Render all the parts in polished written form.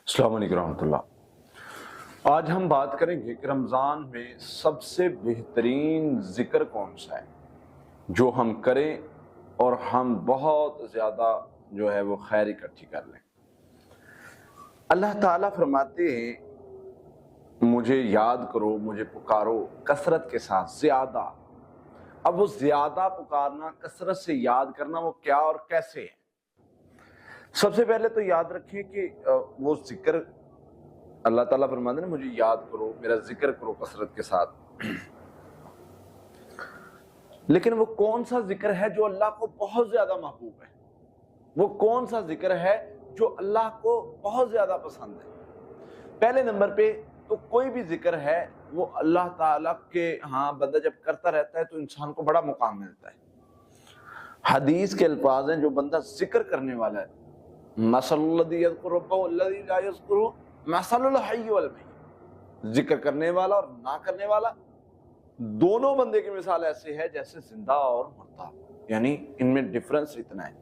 السلام علیکم ورحمۃ اللہ۔ آج ہم بات کریں گے کہ رمضان میں سب سے بہترین ذکر کون سا ہے جو ہم کریں اور ہم بہت زیادہ جو ہے وہ خیر اکٹھی کر لیں۔ اللہ تعالیٰ فرماتے ہیں مجھے یاد کرو، مجھے پکارو کثرت کے ساتھ، زیادہ۔ اب وہ زیادہ پکارنا، کثرت سے یاد کرنا، وہ کیا اور کیسے ہے؟ سب سے پہلے تو یاد رکھیں کہ وہ ذکر اللہ تعالیٰ فرماتے ہیں مجھے یاد کرو، میرا ذکر کرو کثرت کے ساتھ، لیکن وہ کون سا ذکر ہے جو اللہ کو بہت زیادہ محبوب ہے؟ وہ کون سا ذکر ہے جو اللہ کو بہت زیادہ پسند ہے؟ پہلے نمبر پہ تو کوئی بھی ذکر ہے وہ اللہ تعالیٰ کے ہاں بندہ جب کرتا رہتا ہے تو انسان کو بڑا مقام ملتا ہے۔ حدیث کے الفاظ ہیں جو بندہ ذکر کرنے والا ہے، مثل الذی یذکر ربہ والذی لا یذکر مثل الحی والمیت، ذکر کرنے والا اور نہ کرنے والا دونوں بندے کی مثال ایسے ہے جیسے زندہ اور مردہ، یعنی ان میں ڈفرنس اتنا ہے۔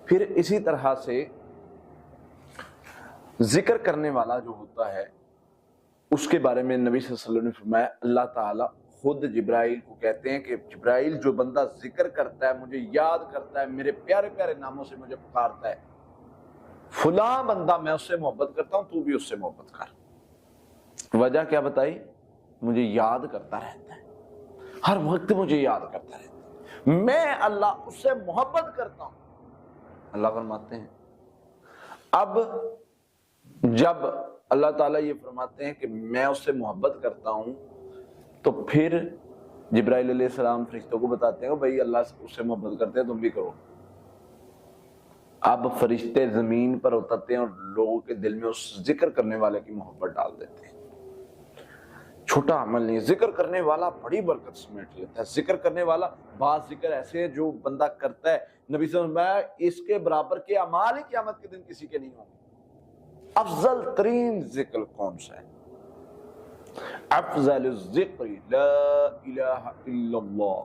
پھر اسی طرح سے ذکر کرنے والا جو ہوتا ہے اس کے بارے میں نبی صلی اللہ علیہ وسلم نے فرمایا، اللہ تعالیٰ خود جبرائیل کو کہتے ہیں کہ جبرائیل جو بندہ ذکر کرتا ہے، مجھے یاد کرتا ہے، میرے پیارے پیارے ناموں سے مجھے پکارتا ہے، فلاں بندہ میں اس سے محبت کرتا ہوں، تو بھی اس سے محبت کر۔ وجہ کیا بتائی؟ مجھے یاد کرتا رہتا ہے، ہر وقت مجھے یاد کرتا رہتا ہے، میں اللہ اس سے محبت کرتا ہوں۔ اللہ فرماتے ہیں اب جب اللہ تعالیٰ یہ فرماتے ہیں کہ میں اس سے محبت کرتا ہوں، تو پھر جبرائیل علیہ السلام فرشتوں کو بتاتے ہیں کہ بھائی اللہ اس سے محبت کرتے ہیں، تم بھی کرو۔ اب فرشتے زمین پر اترتے ہیں اور لوگوں کے دل میں اس ذکر کرنے والے کی محبت ڈال دیتے ہیں۔ چھوٹا عمل نہیں، ذکر کرنے والا بڑی برکت سمیٹ لیتا ہے۔ ذکر کرنے والا، بعض ذکر ایسے ہیں جو بندہ کرتا ہے، نبی صلی اللہ علیہ وسلم اس کے برابر کے اعمال ہی قیامت کے دن کسی کے نہیں ہوں گے۔ افضل ترین ذکر کون سا ہے؟ افضل الذکر لا الہ الا اللہ۔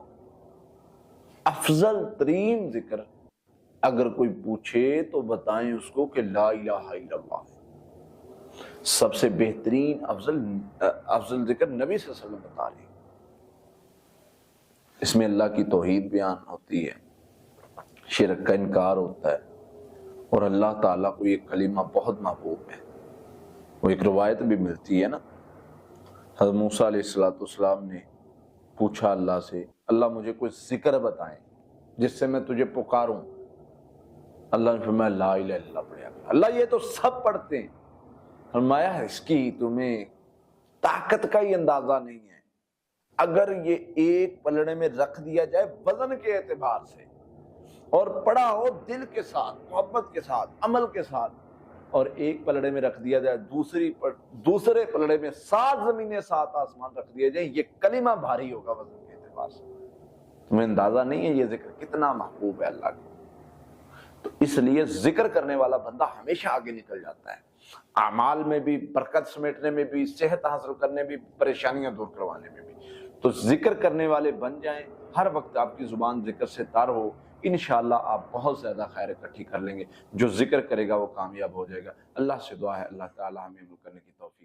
افضل ترین ذکر اگر کوئی پوچھے تو بتائیں اس کو کہ لا الہ الا اللہ ہے۔ سب سے بہترین افضل ذکر نبی صلی اللہ علیہ وسلم بتا رہے ہیں۔ اس میں اللہ کی توحید بیان ہوتی ہے، شرک کا انکار ہوتا ہے، اور اللہ تعالیٰ کو یہ کلمہ بہت محبوب ہے۔ وہ ایک روایت بھی ملتی ہے نا، حضرت موسیٰ علیہ السلام نے پوچھا اللہ سے، اللہ مجھے کوئی ذکر بتائیں جس سے میں تجھے پکاروں۔ اللہ نے فرمایا لا الہ الا اللہ پڑھا۔ اللہ یہ تو سب پڑھتے ہیں۔ فرمایا اس کی تمہیں طاقت کا ہی اندازہ نہیں ہے، اگر یہ ایک پلڑے میں رکھ دیا جائے وزن کے اعتبار سے اور پڑھا ہو دل کے ساتھ، محبت کے ساتھ، عمل کے ساتھ، اور ایک پلڑے میں رکھ دیا جائے، دوسرے پلڑے میں 7 زمینیں 7 آسمان رکھ دیا جائے، یہ کلمہ بھاری ہوگا وزن کے اعتبار سے۔ تمہیں اندازہ نہیں ہے یہ ذکر کتنا محبوب ہے اللہ کو۔ تو اس لیے ذکر کرنے والا بندہ ہمیشہ آگے نکل جاتا ہے، اعمال میں بھی، برکت سمیٹنے میں بھی، صحت حاصل کرنے بھی، پریشانیاں دور کروانے میں بھی۔ تو ذکر کرنے والے بن جائیں، ہر وقت آپ کی زبان ذکر سے تر ہو، انشاءاللہ آپ بہت زیادہ خیر اکٹھی کر لیں گے۔ جو ذکر کرے گا وہ کامیاب ہو جائے گا۔ اللہ سے دعا ہے اللہ تعالی ہمیں عمل کرنے کی توفیق